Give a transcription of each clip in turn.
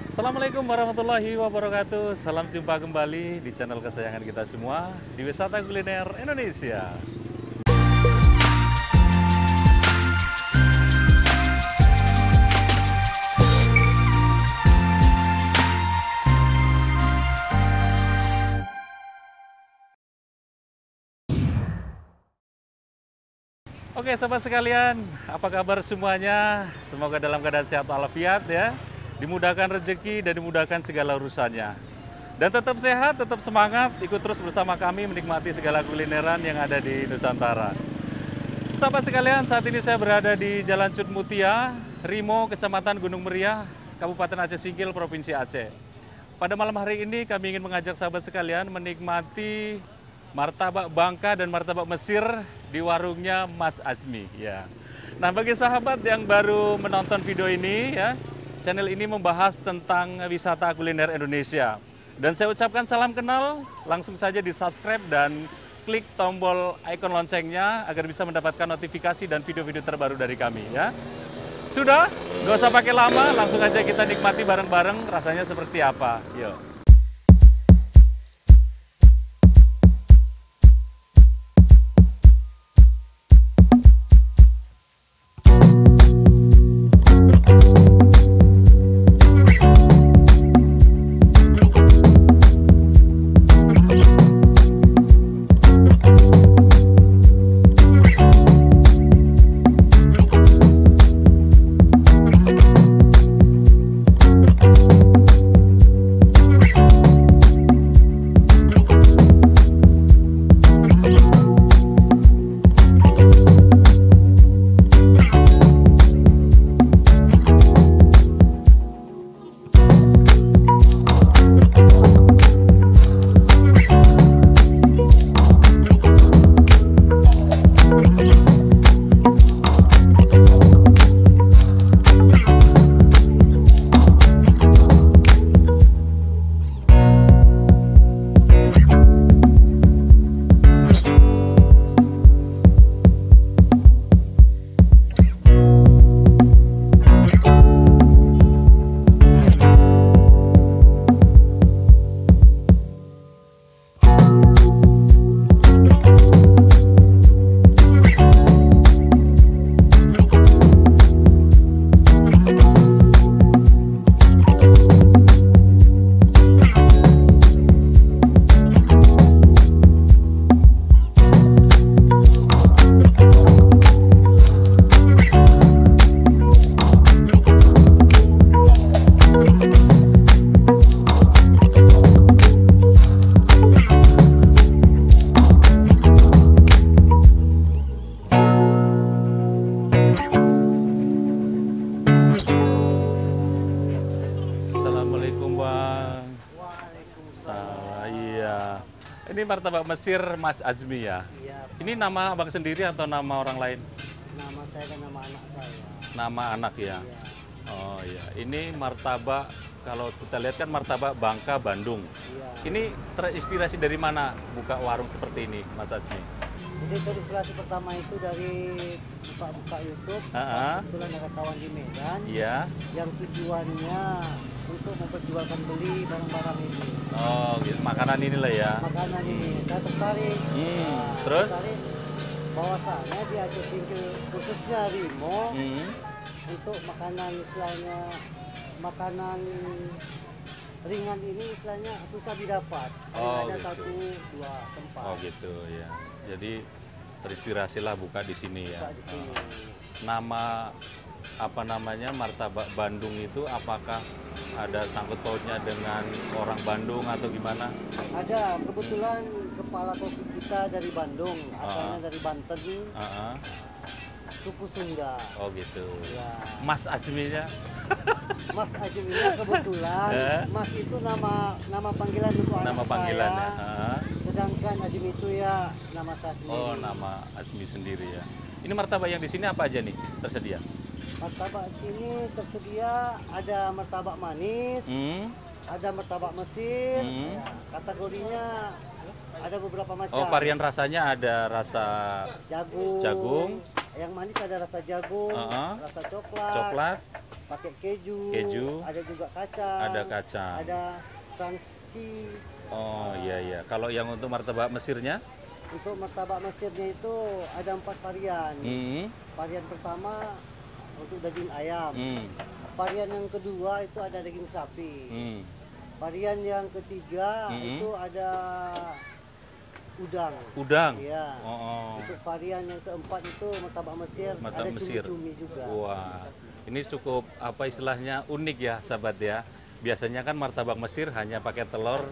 Assalamualaikum warahmatullahi wabarakatuh. Salam jumpa kembali di channel kesayangan kita semua di Wisata Kuliner Indonesia. Oke, sahabat sekalian, apa kabar semuanya? Semoga dalam keadaan sehat walafiat ya. Dimudahkan rezeki dan dimudahkan segala urusannya. Dan tetap sehat, tetap semangat, ikut terus bersama kami menikmati segala kulineran yang ada di Nusantara. Sahabat sekalian, saat ini saya berada di Jalan Cut Mutia, Rimo, Kecamatan Gunung Meriah, Kabupaten Aceh Singkil, Provinsi Aceh. Pada malam hari ini kami ingin mengajak sahabat sekalian menikmati martabak Bangka dan martabak Mesir di warungnya Mas Azmi ya. Nah, bagi sahabat yang baru menonton video ini ya, channel ini membahas tentang wisata kuliner Indonesia. Dan saya ucapkan salam kenal, langsung saja di subscribe dan klik tombol ikon loncengnya agar bisa mendapatkan notifikasi dan video-video terbaru dari kami ya. Sudah, nggak usah pakai lama, langsung aja kita nikmati bareng-bareng rasanya seperti apa. Yuk. Ini martabak Mesir Mas Azmi ya? Iya. Ini nama abang sendiri atau nama orang lain? Nama saya dan nama anak saya. Nama anak ya? Iya. Oh iya, ini martabak, kalau kita lihat kan martabak Bangka, Bandung. Iya. Ini terinspirasi dari mana buka warung seperti ini, Mas Azmi? Jadi terinspirasi pertama itu dari buka-buka YouTube. Kebetulan ada kawan di Medan. Iya. Yang tujuannya untuk memperjualkan beli barang-barang ini. Oh, gitu. Makanan inilah ya? Makanan ini, saya tertarik. Terus? Tertarik bahwasannya di Aceh Singkil, khususnya Rimo, untuk makanan istilahnya, makanan ringan ini istilahnya susah didapat. Ada gitu. 1-2 tempat. Oh gitu ya. Jadi terinspirasilah buka di sini ya. Buka di sini. Nama apa namanya martabak Bandung itu apakah ada sangkut pautnya dengan orang Bandung atau gimana? Ada, kebetulan kepala koki kita dari Bandung, asalnya dari Banten, suku Sunda. Oh gitu. Ya. Mas Azminya? Mas Azminya kebetulan, Mas itu nama panggilan untuk Nama anak panggilannya. saya. Sedangkan Azmi itu ya nama saya sendiri. Oh, nama Azmi sendiri ya. Ini martabak yang di sini apa aja nih tersedia? Martabak sini tersedia ada martabak manis, ada martabak Mesir. Ya, kategorinya ada beberapa macam. Oh, varian rasanya ada rasa jagung, jagung, Yang manis ada rasa jagung, rasa coklat, Coklat, pakai keju, keju, ada juga kacang, ada kacang. ada crunchy. Oh iya iya. Kalau yang untuk martabak Mesirnya? Untuk martabak Mesirnya itu ada 4 varian. Varian pertama untuk daging ayam. Varian yang kedua itu ada daging sapi. Varian yang ketiga itu ada udang. Udang. Iya. Oh. Untuk varian yang keempat itu martabak Mesir, Martabak ada Mesir. cumi-cumi juga. Wah, ini cukup apa istilahnya unik ya, sahabat ya. Biasanya kan martabak Mesir hanya pakai telur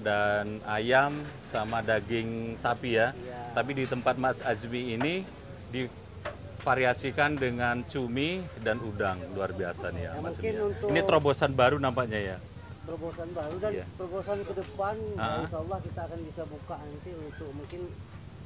dan ayam sama daging sapi ya. Iya. Tapi di tempat Mas Azmi ini divariasikan dengan cumi dan udang. Luar biasa nih ya, Ya, Mas mungkin Azmi ya. untuk- Ini terobosan baru nampaknya ya. Terobosan baru dan Iya. terobosan ke depan, Ah. insya Allah kita akan bisa buka nanti untuk mungkin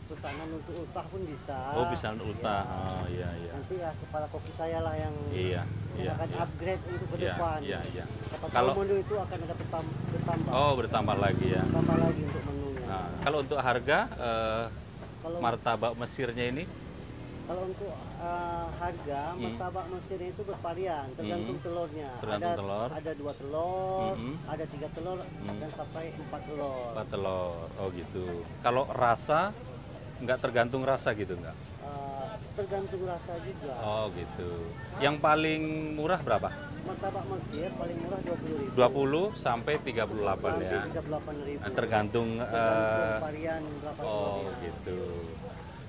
pesanan untuk ultah pun bisa. Oh, bisa ultah. Ya. Oh, iya iya. Nanti ya kepala koki saya lah yang Iya, iya, akan iya. upgrade untuk ke Iya, depan. iya, iya. Siapa tahu Kalau- menu itu akan ada bertambah. Oh, bertambah lagi ya. Bertambah lagi untuk menunya. Nah, kalau untuk harga Kalau martabak Mesirnya ini kalau untuk harga martabak Mesir itu bervarian, tergantung telurnya. Tergantung ada telur. ada 2 telur, ada 3 telur dan sampai 4 telur. 4 telur. Oh gitu. Kalau rasa nggak tergantung rasa gitu nggak? Tergantung rasa juga. Oh gitu. Yang paling murah berapa? Martabak Mesir paling murah 20.000. 20 sampai 38 sampai ya. 38.000. Tergantung varian berapa oh telurnya. gitu.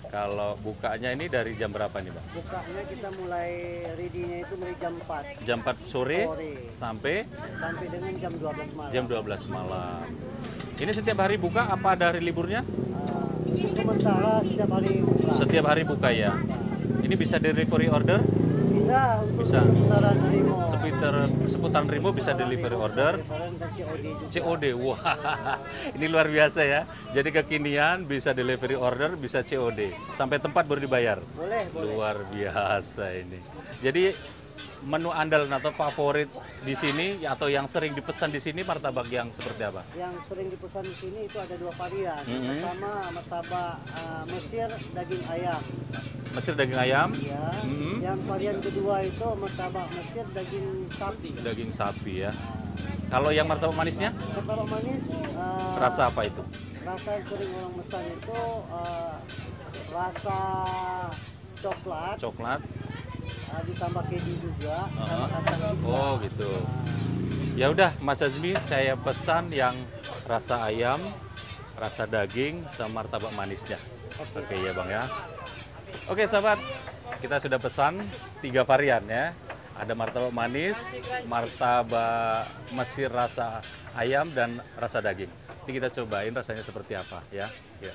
Kalau bukanya ini dari jam berapa nih, Bang? Bukanya kita mulai ready-nya itu mulai jam 4 Jam 4 sore sore sampai sampai dengan jam 12 malam. jam 12 malam. Ini setiap hari buka apa ada hari liburnya? Sementara setiap hari buka. Setiap hari buka ya. Ini bisa delivery order? Bisa untuk Bisa. seputaran Rimo. Seputaran Rimo bisa delivery order. Restoran dan COD juga. COD, wah ini luar biasa ya. Jadi kekinian bisa delivery order, bisa COD. Sampai tempat baru dibayar. Boleh, boleh. Luar biasa ini. Jadi menu andalan atau favorit di sini atau yang sering dipesan di sini martabak yang seperti apa? Yang sering dipesan di sini itu ada 2 varian. Yang pertama martabak Mesir daging ayam. Mesir daging ayam, Ya. Yang varian kedua itu martabak Mesir daging sapi. daging sapi ya. Kalau yang martabak manisnya Martabak manis rasa apa itu? rasa yang sering orang pesan itu rasa coklat, Coklat. ditambah keju juga, sama kacang juga. Oh gitu. Ya udah Mas Azmi, saya pesan yang rasa ayam, rasa daging, sama martabak manisnya. Oke ya Bang ya. Oke sahabat, kita sudah pesan 3 varian ya. Ada martabak manis, martabak Mesir rasa ayam, dan rasa daging. Ini kita cobain rasanya seperti apa ya. Ya.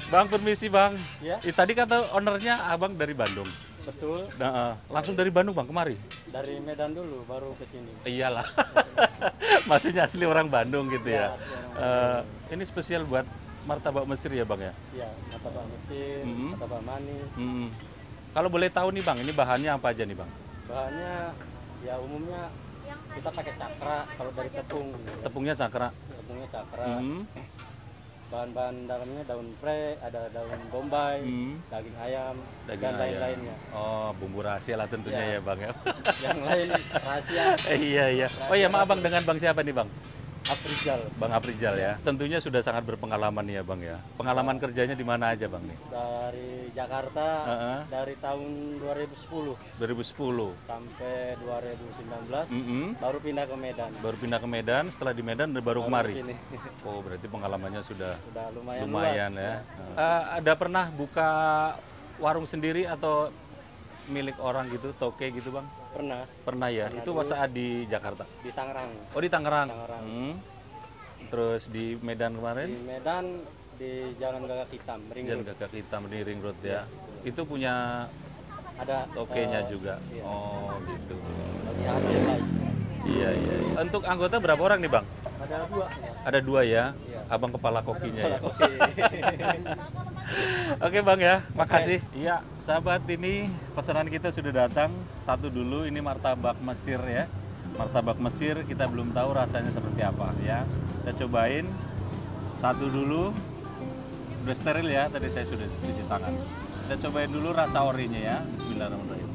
Bang, permisi Bang. Ya. Tadi kata ownernya Abang dari Bandung. Betul, Nah, langsung dari Bandung Bang kemari? dari Medan dulu baru ke sini. Iyalah, maksudnya asli orang Bandung gitu ya. Ini spesial buat martabak Mesir ya Bang ya? Ya, martabak Mesir, martabak manis. Kalau boleh tahu nih Bang, ini bahannya apa aja nih Bang? Bahannya ya umumnya kita pakai cakra kalau dari tepung. Tepungnya cakra. Tepungnya cakra. Hmm. Bahan-bahan dalamnya daun pre, ada daun bombay, daging ayam, Daging dan ayam. lain-lainnya. Oh, bumbu rahasia lah tentunya ya Bang ya. Yang lain rahasia Iya, iya. Oh iya, maaf Bang, dengan Bang siapa nih Bang? Afrizal. Bang Afrizal ya. Tentunya sudah sangat berpengalaman nih ya Bang ya. Pengalaman kerjanya di mana aja Bang nih? Dari Jakarta dari tahun 2010 2010. sampai 2019 Mm-mm. baru pindah ke Medan. Baru pindah ke Medan, setelah di Medan baru kemari. Sini. Oh, berarti pengalamannya sudah Udah lumayan, lumayan luas. ya. Ada pernah buka warung sendiri atau milik orang gitu, toke gitu Bang? Pernah Pernah ya? Itu saat di Jakarta? di Tangerang. Oh di Tangerang? Tangerang. Terus di Medan Di kemarin? Medan di Jalan Gagak Hitam, Ring Jalan Road. Gagak Hitam di Ring Road ya? Itu punya Ada tokenya juga? iya. Oh gitu. bagi hasil lain. Iya, iya. Untuk anggota berapa orang nih Bang? Ada 2. Ada 2 ya? Iya. Abang kepala kokinya ya? Oke. Oke Bang ya, makasih. Iya, sahabat, ini pesanan kita sudah datang. Satu dulu, ini martabak Mesir ya. Martabak Mesir, kita belum tahu rasanya seperti apa ya. Kita cobain. Satu dulu. Udah steril ya, tadi saya sudah cuci tangan. Kita cobain dulu rasa orinya ya. Bismillahirrahmanirrahim.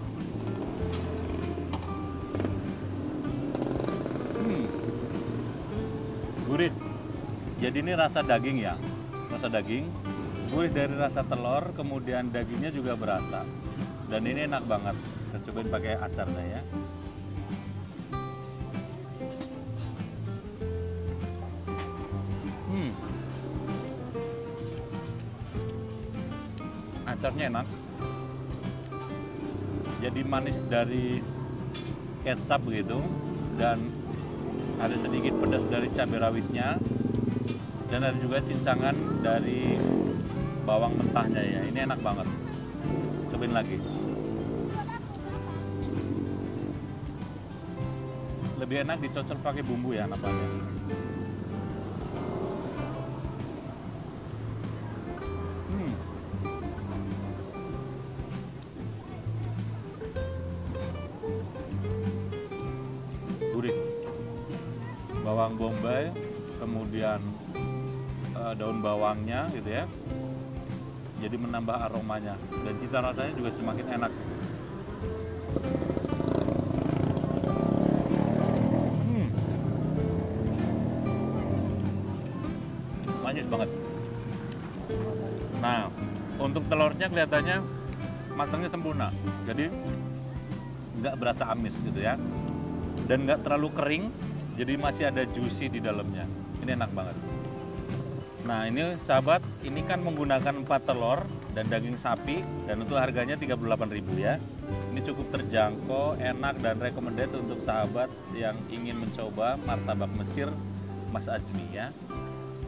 Gurih. Jadi ini rasa daging ya. Rasa daging. Gurih dari rasa telur, kemudian dagingnya juga berasa. Dan ini enak banget. Kita cobain pakai acarnya ya. Acarnya enak. Jadi manis dari kecap begitu, dan ada sedikit pedas dari cabai rawitnya, dan ada juga cincangan dari bawang mentahnya ya. Ini enak banget. Cobain lagi. Lebih enak dicocol pakai bumbu ya nampaknya. Gurih. Bawang bombay, kemudian daun bawangnya gitu ya. Jadi menambah aromanya dan cita rasanya juga semakin enak. Manis banget. Nah, untuk telurnya kelihatannya matangnya sempurna. Jadi nggak berasa amis gitu ya. Dan nggak terlalu kering, jadi masih ada juicy di dalamnya. Ini enak banget. Nah ini sahabat, ini kan menggunakan 4 telur dan daging sapi, dan untuk harganya 38.000 ya. Ini cukup terjangkau, enak, dan recommended untuk sahabat yang ingin mencoba martabak Mesir Mas Ajmi ya.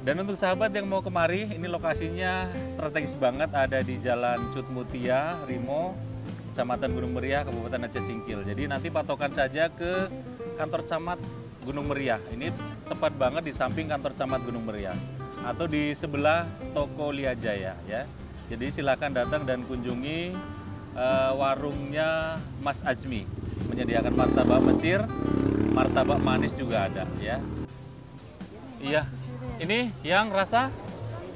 Dan untuk sahabat yang mau kemari, ini lokasinya strategis banget, ada di Jalan Cut Mutia, Rimo, Kecamatan Gunung Meriah, Kabupaten Aceh Singkil. Jadi nanti patokan saja ke kantor camat Gunung Meriah. Ini tepat banget di samping kantor camat Gunung Meriah, atau di sebelah toko Liajaya ya. Jadi silakan datang dan kunjungi warungnya Mas Ajmi. Menyediakan martabak Mesir, martabak manis juga ada ya. Iya. Ini yang rasa?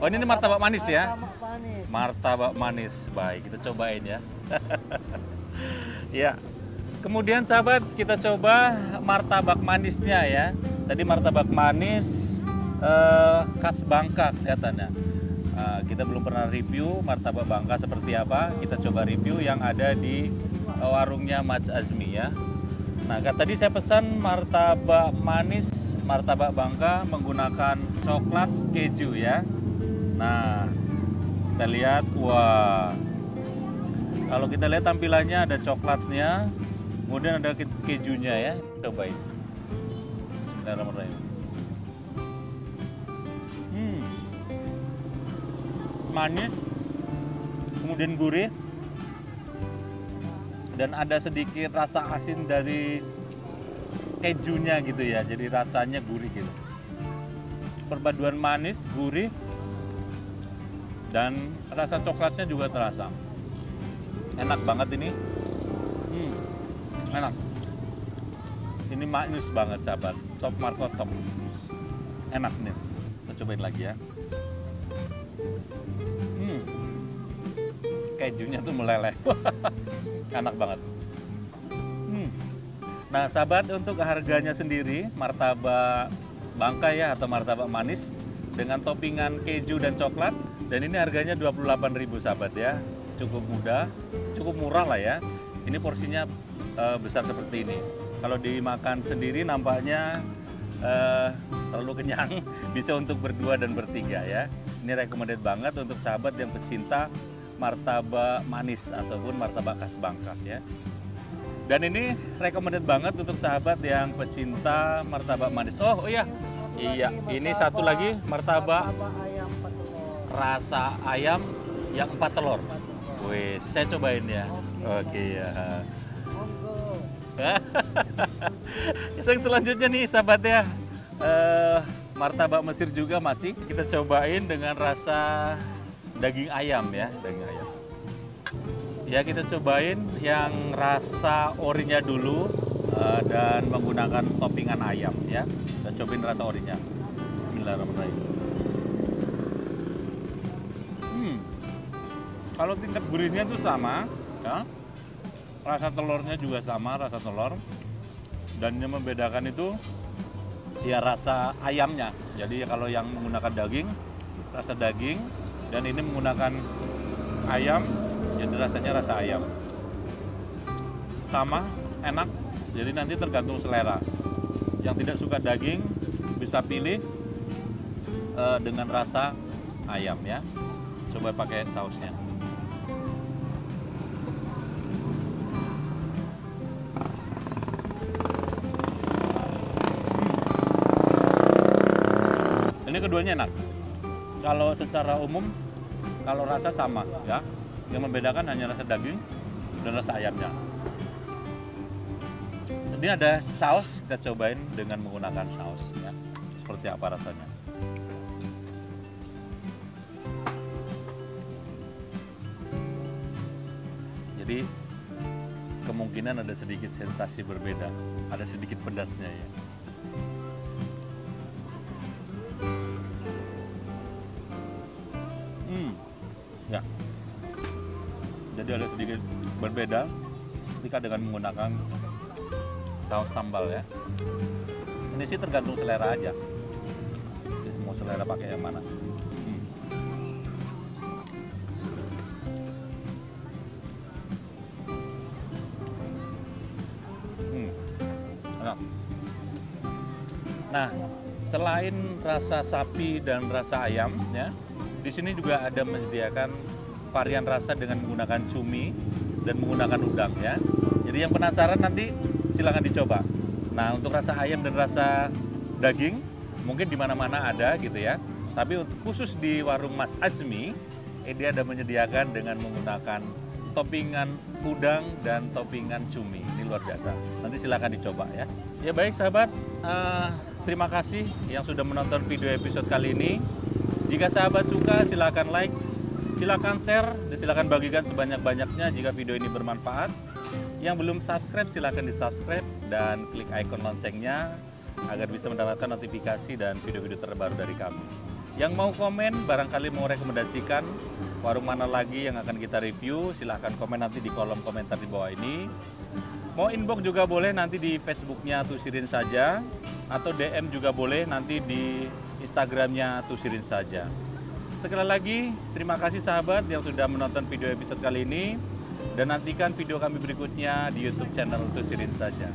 Oh ini martabak manis ya? Martabak manis. Baik, kita cobain ya. Ya. Kemudian sahabat, kita coba martabak manisnya ya. Tadi martabak manis khas Bangka kelihatannya. Kita belum pernah review martabak Bangka seperti apa. Kita coba review yang ada di warungnya Mas Azmi ya. Nah, tadi saya pesan martabak manis, martabak Bangka menggunakan coklat keju ya. Nah, kita lihat, wah. Kalau kita lihat tampilannya ada coklatnya, kemudian ada kejunya ya. Cobain. Bismillahirrahmanirrahim. Manis, kemudian gurih, dan ada sedikit rasa asin dari kejunya gitu ya. Jadi rasanya gurih gitu. Perpaduan manis, gurih, dan rasa coklatnya juga terasa. Enak banget ini. Enak. Ini manis banget sahabat. Top marko top. Enak nih. Kita cobain lagi ya. Kejunya tuh meleleh. Enak banget. Nah sahabat, untuk harganya sendiri martabak Bangka ya, atau martabak manis dengan toppingan keju dan coklat, dan ini harganya 28.000 sahabat ya. Cukup mudah, cukup murah lah ya. Ini porsinya besar seperti ini. Kalau dimakan sendiri nampaknya terlalu kenyang, bisa untuk berdua dan bertiga ya. Ini recommended banget untuk sahabat yang pecinta martabak manis ataupun martabak khas Bangka ya. Dan ini recommended banget untuk sahabat yang pecinta martabak manis. Oh iya, ini satu lagi martabak ayam 4 telur. Rasa ayam yang 4 telur. Wih, saya cobain ya. Oke ya. Monggo. Yang selanjutnya nih sahabat ya, martabak Mesir juga masih kita cobain dengan rasa daging ayam ya, daging ayam. Ya kita cobain yang rasa orinya dulu dan menggunakan toppingan ayam ya. Kita cobain rasa orinya. Bismillahirrahmanirrahim. Kalau tingkat gurihnya itu sama, ya. Rasa telurnya juga sama, rasa telur. Dan yang membedakan itu ya rasa ayamnya. Jadi kalau yang menggunakan daging, rasa daging, dan ini menggunakan ayam, jadi rasanya rasa ayam. Sama, enak, jadi nanti tergantung selera. Yang tidak suka daging bisa pilih dengan rasa ayam ya. Coba pakai sausnya. Ini keduanya enak. Kalau secara umum, kalau rasa sama ya. Yang membedakan hanya rasa daging dan rasa ayamnya. Ini ada saus, kita cobain dengan menggunakan saus ya. Seperti apa rasanya. Jadi kemungkinan ada sedikit sensasi berbeda, ada sedikit pedasnya ya. Ya. Jadi ada sedikit berbeda ketika dengan menggunakan saus sambal ya. Ini sih tergantung selera aja. Jadi mau selera pakai yang mana. Enak. Nah, selain rasa sapi dan rasa ayam ya, di sini juga ada menyediakan varian rasa dengan menggunakan cumi dan menggunakan udang ya. Jadi yang penasaran nanti silakan dicoba. Nah, untuk rasa ayam dan rasa daging mungkin di mana-mana ada gitu ya. Tapi untuk khusus di warung Mas Azmi, dia ada menyediakan dengan menggunakan toppingan udang dan toppingan cumi. Ini luar biasa. Nanti silakan dicoba ya. Ya baik sahabat, terima kasih yang sudah menonton video episode kali ini. Jika sahabat suka, silakan like, silakan share, dan silakan bagikan sebanyak-banyaknya jika video ini bermanfaat. Yang belum subscribe, silakan di-subscribe dan klik ikon loncengnya agar bisa mendapatkan notifikasi dan video-video terbaru dari kami. Yang mau komen, barangkali mau rekomendasikan warung mana lagi yang akan kita review, silahkan komen nanti di kolom komentar di bawah ini. Mau inbox juga boleh nanti di Facebooknya Tusirin Saja, atau DM juga boleh nanti di Instagramnya Tusirin Saja. Sekali lagi, terima kasih sahabat yang sudah menonton video episode kali ini, dan nantikan video kami berikutnya di YouTube channel Tusirin Saja.